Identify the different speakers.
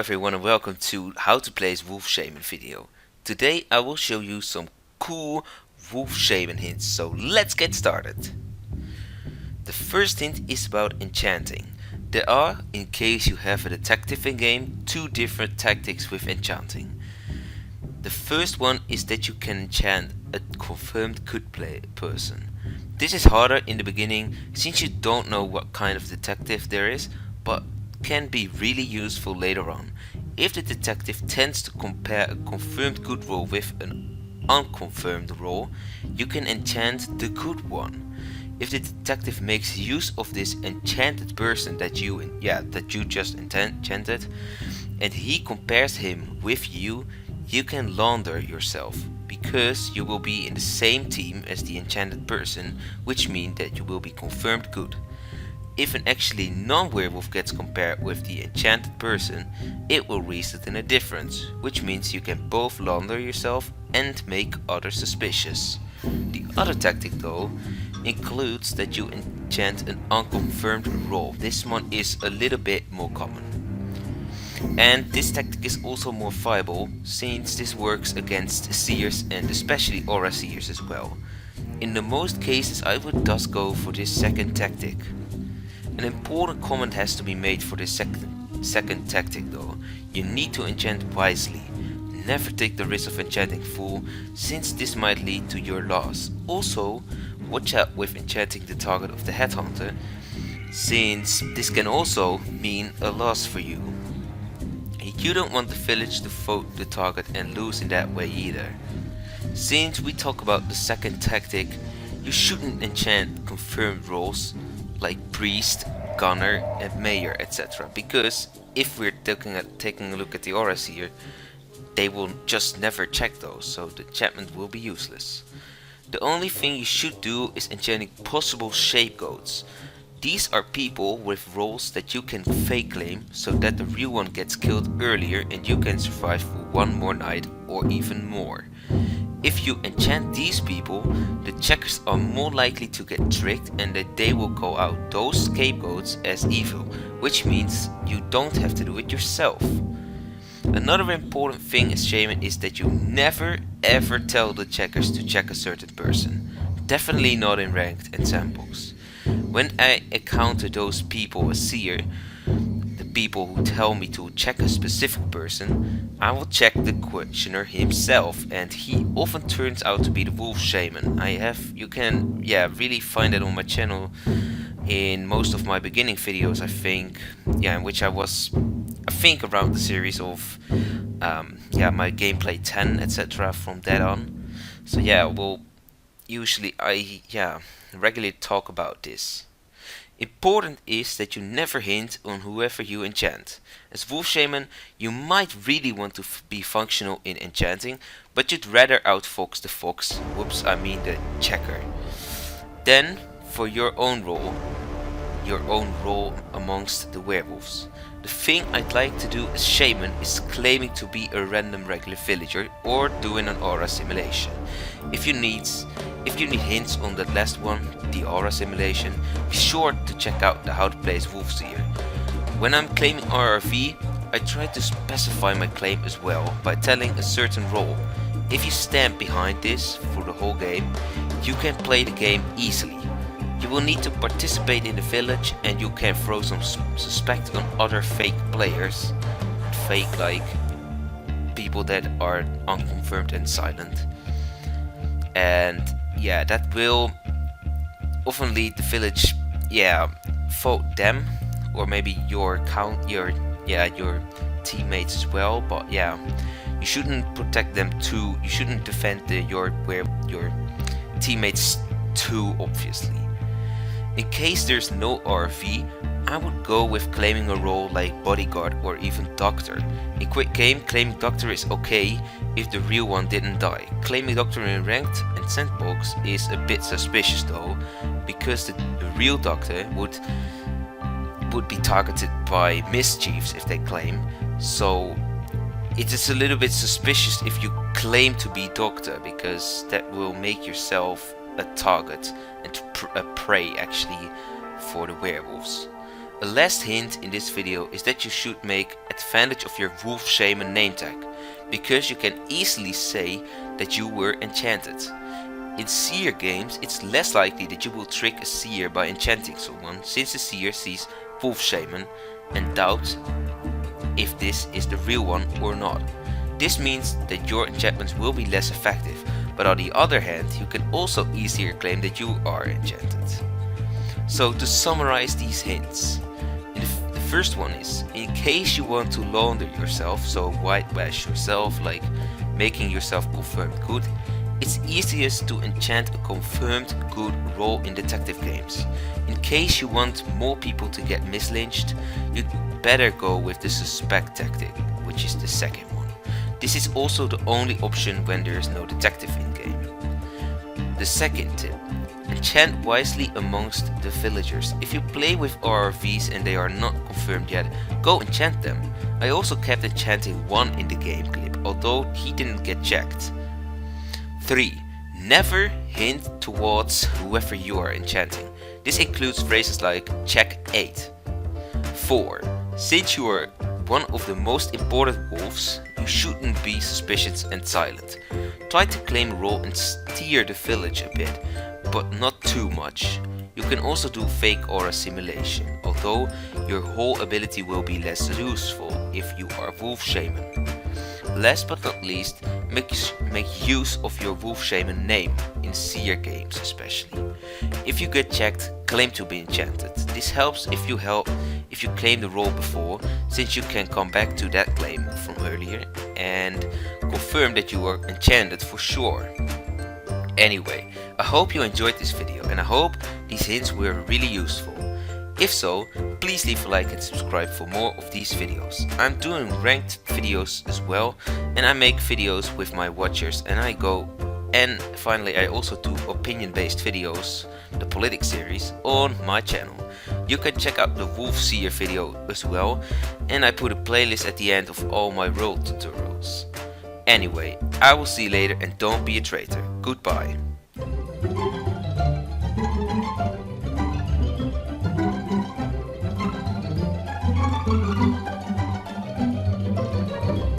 Speaker 1: everyone and welcome to how to play as Wolf Shaman video. Today I will show you some cool Wolf Shaman hints, so let's get started. The first hint is about enchanting. There are, in case you have a detective in game, two different tactics with enchanting. The first one is that you can enchant a confirmed good person. This is harder in the beginning since you don't know what kind of detective there is, but can be really useful later on. If the detective tends to compare a confirmed good roll with an unconfirmed roll, you can enchant the good one. If the detective makes use of this enchanted person that you just enchanted, and he compares him with you, you can launder yourself, because you will be in the same team as the enchanted person, which means that you will be confirmed good. If an actually non-werewolf gets compared with the enchanted person, it will result in a difference, which means you can both launder yourself and make others suspicious. The other tactic though includes that you enchant an unconfirmed roll. This one is a little bit more common. And this tactic is also more viable since this works against seers and especially aura seers as well. In the most cases I would thus go for this second tactic. An important comment has to be made for this second tactic though. You need to enchant wisely. Never take the risk of enchanting full, since this might lead to your loss. Also, watch out with enchanting the target of the headhunter, since this can also mean a loss for you. You don't want the village to vote the target and lose in that way either. Since we talk about the second tactic, you shouldn't enchant confirmed rolls like priest, gunner and mayor, etc. Because if we're taking a look at the auras here, they will just never check those, so the enchantment will be useless. The only thing you should do is enchanting possible scapegoats. These are people with roles that you can fake claim so that the real one gets killed earlier and you can survive for one more night or even more. If you enchant these people, the checkers are more likely to get tricked and that they will call out those scapegoats as evil, which means you don't have to do it yourself. Another important thing as Shaman is that you never ever tell the checkers to check a certain person. Definitely not in ranked and sandbox. When I encounter those people as seer, the people who tell me to check a specific person, I will check the questioner himself, and he often turns out to be the Wolf Shaman. You can really find it on my channel in most of my beginning videos, I think, in which I think around the series of my gameplay 10, etc. from that on. So usually I regularly talk about this. Important is that you never hint on whoever you enchant. As Wolf Shaman, you might really want to be functional in enchanting, but you'd rather outfox the fox, the checker. Then, for your own role amongst the werewolves. The thing I'd like to do as Shaman is claiming to be a random regular villager or doing an aura simulation. If you need hints on that last one, the aura simulation, be sure to check out the How to Play as Wolfseer. When I'm claiming RRV, I try to specify my claim as well by telling a certain role. If you stand behind this for the whole game, you can play the game easily. You will need to participate in the village and you can throw some suspect on other fake players. Fake like people that are unconfirmed and silent. And that will often lead the village vote them or maybe your teammates as well, but you shouldn't protect them too. You shouldn't defend your teammates too obviously. In case there's no RV, I would go with claiming a role like bodyguard or even doctor. In quick game, claiming doctor is okay if the real one didn't die. Claiming doctor in ranked and sandbox is a bit suspicious though, because the real doctor would be targeted by mischiefs if they claim, so it is a little bit suspicious if you claim to be doctor, because that will make yourself a target and a prey actually for the werewolves. A last hint in this video is that you should make advantage of your Wolf Shaman name tag, because you can easily say that you were enchanted. In seer games, it's less likely that you will trick a seer by enchanting someone, since the seer sees Wolf Shaman and doubts if this is the real one or not. This means that your enchantments will be less effective, but on the other hand, you can also easier claim that you are enchanted. So to summarize these hints, the first one is, in case you want to launder yourself, so whitewash yourself, like making yourself confirmed good, it's easiest to enchant a confirmed good role in detective games. In case you want more people to get mislynched, you'd better go with the suspect tactic, which is the second one. This is also the only option when there is no detective in game. The second tip: enchant wisely amongst the villagers. If you play with RRVs and they are not confirmed yet, go enchant them. I also kept enchanting one in the game clip, although he didn't get checked. 3. Never hint towards whoever you are enchanting. This includes phrases like check 8. 4. Since you are one of the most important wolves, you shouldn't be suspicious and silent. Try to claim a role and steer the village a bit, but not too much. You can also do fake aura simulation, although your whole ability will be less useful if you are Wolf Shaman. Last but not least, make use of your Wolf Shaman name, in seer games especially. If you get checked, claim to be enchanted. This helps if you claim the role before, since you can come back to that claim from earlier and confirm that you are enchanted for sure. Anyway, I hope you enjoyed this video and I hope these hints were really useful. If so, please leave a like and subscribe for more of these videos. I'm doing ranked videos as well, and I make videos with my watchers and finally I also do opinion based videos, the politics series, on my channel. You can check out the Wolf Seer video as well, and I put a playlist at the end of all my role tutorials. Anyway, I will see you later and don't be a traitor. Goodbye.